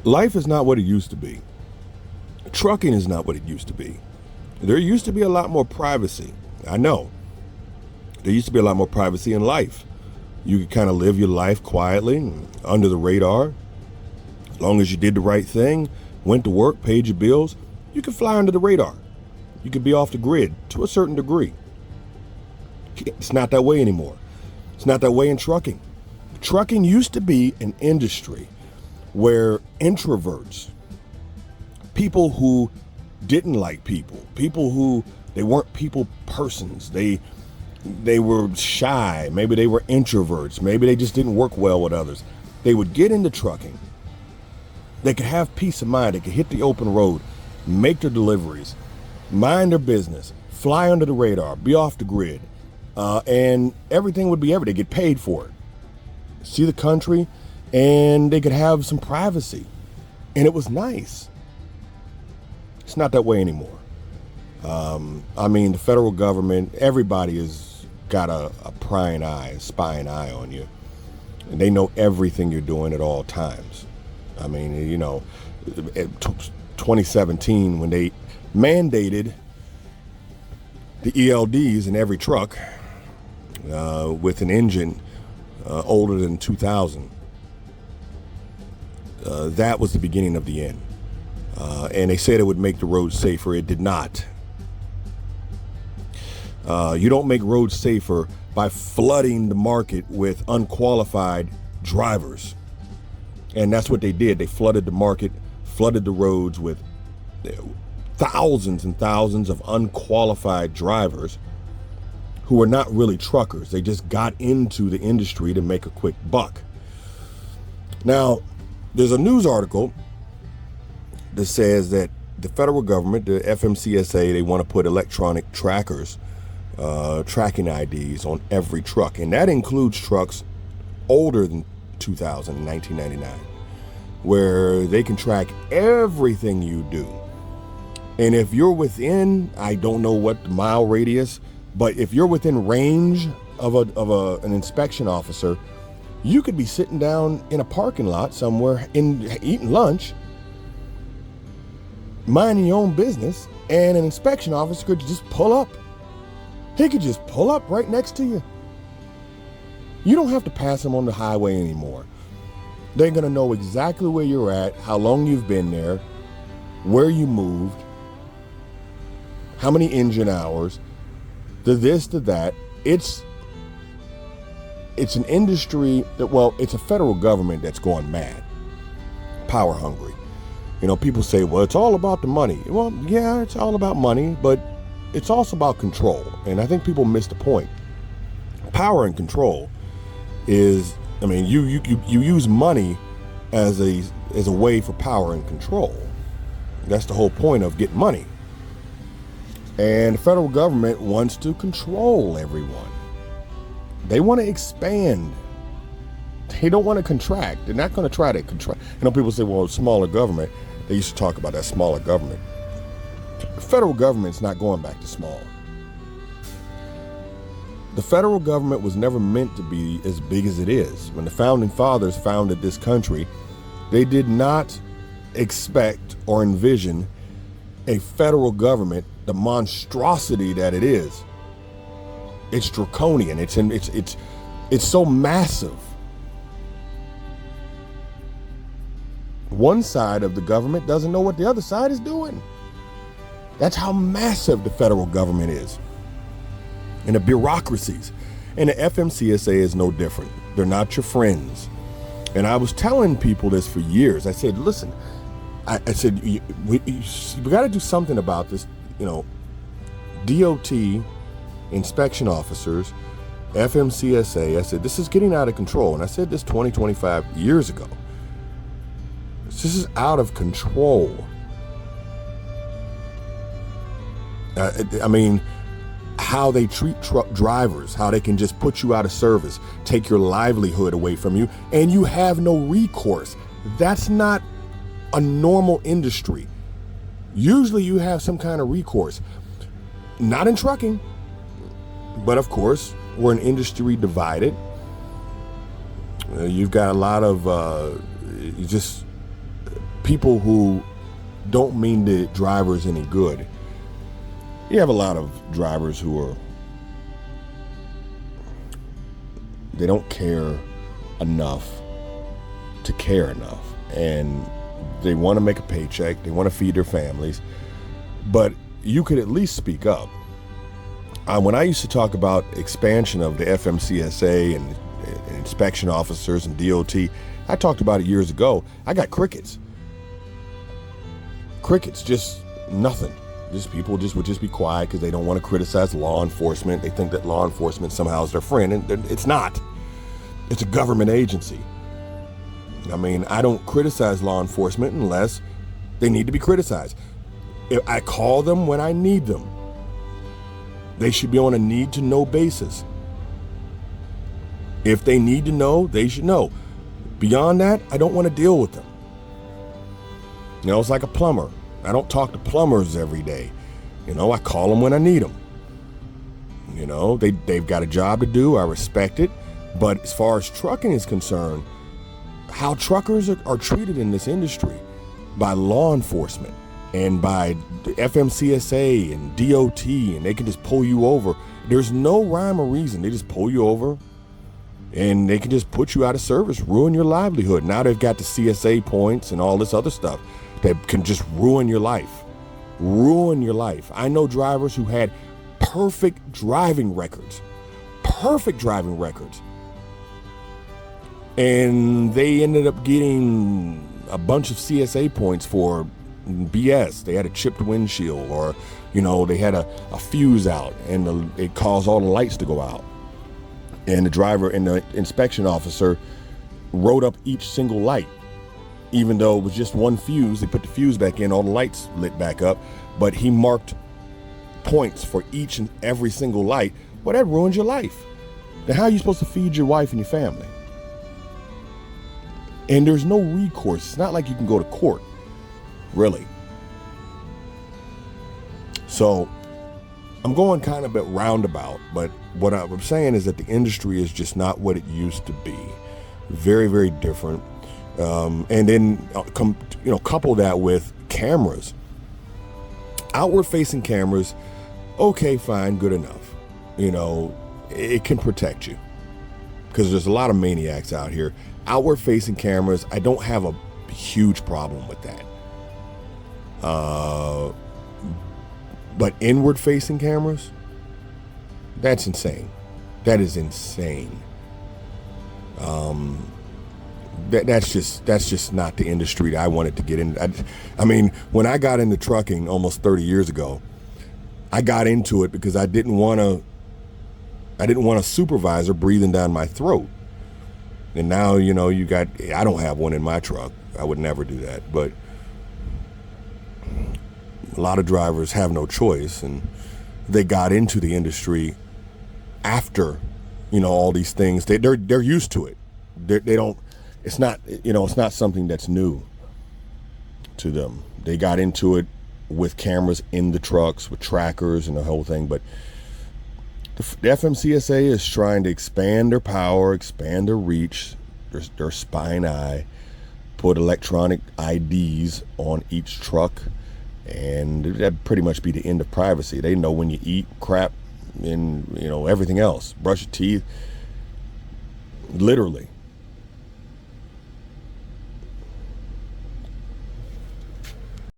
Life is not what it used to be. Trucking is not what it used to be. There used to be a lot more privacy. I know. There used to be a lot more privacy in life. You could kind of live your life quietly, under the radar. As long as you did the right thing, went to work, paid your bills, you could fly under the radar. You could be off the grid to a certain degree. It's not that way anymore. It's not that way in trucking. Trucking used to be an industry where introverts, people who didn't like people who they weren't people persons, they were shy, maybe they were introverts, maybe they just didn't work well with others. They would get into trucking. They could have peace of mind. They could hit the open road, make their deliveries, mind their business, fly under the radar, be off the grid, and everything would be They get paid for it. See the country, and they could have some privacy, and it was nice. It's not that way anymore. The federal government, everybody has got a prying eye, a spying eye on you, and they know everything you're doing at all times. 2017, when they mandated the ELDs in every truck with an engine older than 2000, that was the beginning of the end. And they said it would make the roads safer. It did not. You don't make roads safer by flooding the market with unqualified drivers. And that's what they did. They flooded the market, flooded the roads with thousands and thousands of unqualified drivers who were not really truckers. They just got into the industry to make a quick buck. Now, there's a news article that says that the federal government, the FMCSA, they want to put electronic trackers, tracking IDs on every truck. And that includes trucks older than 2000 and 1999, where they can track everything you do. And if you're within, I don't know what the mile radius, but if you're within range of an inspection officer, you could be sitting down in a parking lot somewhere eating lunch, minding your own business, and an inspection officer could just pull up. He could just pull up right next to you. You don't have to pass him on the highway anymore. They're going to know exactly where you're at, how long you've been there, where you moved, how many engine hours, to this, to that. It's an industry that, it's a federal government that's going mad, power hungry. People say, well, it's all about the money. Well, yeah, it's all about money, but it's also about control. And I think people miss the point. Power and control is, you use money as a way for power and control. That's the whole point of getting money. And the federal government wants to control everyone. They want to expand. They don't want to contract. They're not going to try to contract. People say, well, smaller government. They used to talk about that smaller government. The federal government's not going back to small. The federal government was never meant to be as big as it is. When the founding fathers founded this country, they did not expect or envision a federal government, the monstrosity that it is. It's draconian. It's so massive. One side of the government doesn't know what the other side is doing. That's how massive the federal government is. And the bureaucracies. And the FMCSA is no different. They're not your friends. And I was telling people this for years. I said, listen, I said, we got to do something about this. DOT, inspection officers, FMCSA. I said, this is getting out of control. And I said this 25 years ago. This is out of control. How they treat truck drivers, how they can just put you out of service, take your livelihood away from you, and you have no recourse. That's not a normal industry. Usually you have some kind of recourse. Not in trucking, but of course, we're an industry divided. You've got a lot of people who don't mean the drivers any good. You have a lot of drivers who they don't care enough to care enough, and they want to make a paycheck, they want to feed their families, but you could at least speak up. When I used to talk about expansion of the FMCSA and inspection officers and DOT, I talked about it years ago. I got crickets. Just nothing. Just people would just be quiet because they don't want to criticize law enforcement. They think that law enforcement somehow is their friend, and it's not. It's a government agency. I mean, I don't criticize law enforcement unless they need to be criticized. If I call them when I need them. They should be on a need-to-know basis. If they need to know, they should know. Beyond that, I don't want to deal with them. You know, it's like a plumber. I don't talk to plumbers every day. You know, I call them when I need them. You know, they've got a job to do. I respect it. But as far as trucking is concerned, how truckers are treated in this industry by law enforcement and by the FMCSA and DOT, and they can just pull you over. There's no rhyme or reason. They just pull you over and they can just put you out of service, ruin your livelihood. Now they've got the CSA points and all this other stuff that can just ruin your life. Ruin your life. I know drivers who had perfect driving records. And they ended up getting a bunch of CSA points for BS. They had a chipped windshield, or, you know, they had a fuse out and it caused all the lights to go out. And the driver and the inspection officer wrote up each single light. Even though it was just one fuse, they put the fuse back in, all the lights lit back up, but he marked points for each and every single light. Well, that ruins your life. Then how are you supposed to feed your wife and your family? And there's no recourse. It's not like you can go to court, really. So I'm going kind of a bit roundabout, but what I'm saying is that the industry is just not what it used to be. Very, very different. And then couple that with cameras, outward-facing cameras. Okay, fine, good enough. You know, it can protect you because there's a lot of maniacs out here. Outward-facing cameras, I don't have a huge problem with that. But inward-facing cameras, that's insane. That is insane. That's just not the industry that I wanted to get in. I mean, when I got into trucking almost 30 years ago, I got into it because I didn't want a supervisor breathing down my throat. And now, you know, I don't have one in my truck. I would never do that. But a lot of drivers have no choice, and they got into the industry after, you know, all these things. They're used to it. They don't. It's not, you know, it's not something that's new to them. They got into it with cameras in the trucks, with trackers and the whole thing. But the FMCSA is trying to expand their power, expand their reach, their spine eye, put electronic IDs on each truck, and that'd pretty much be the end of privacy. They know when you eat, crap, and, you know, everything else. Brush your teeth. Literally.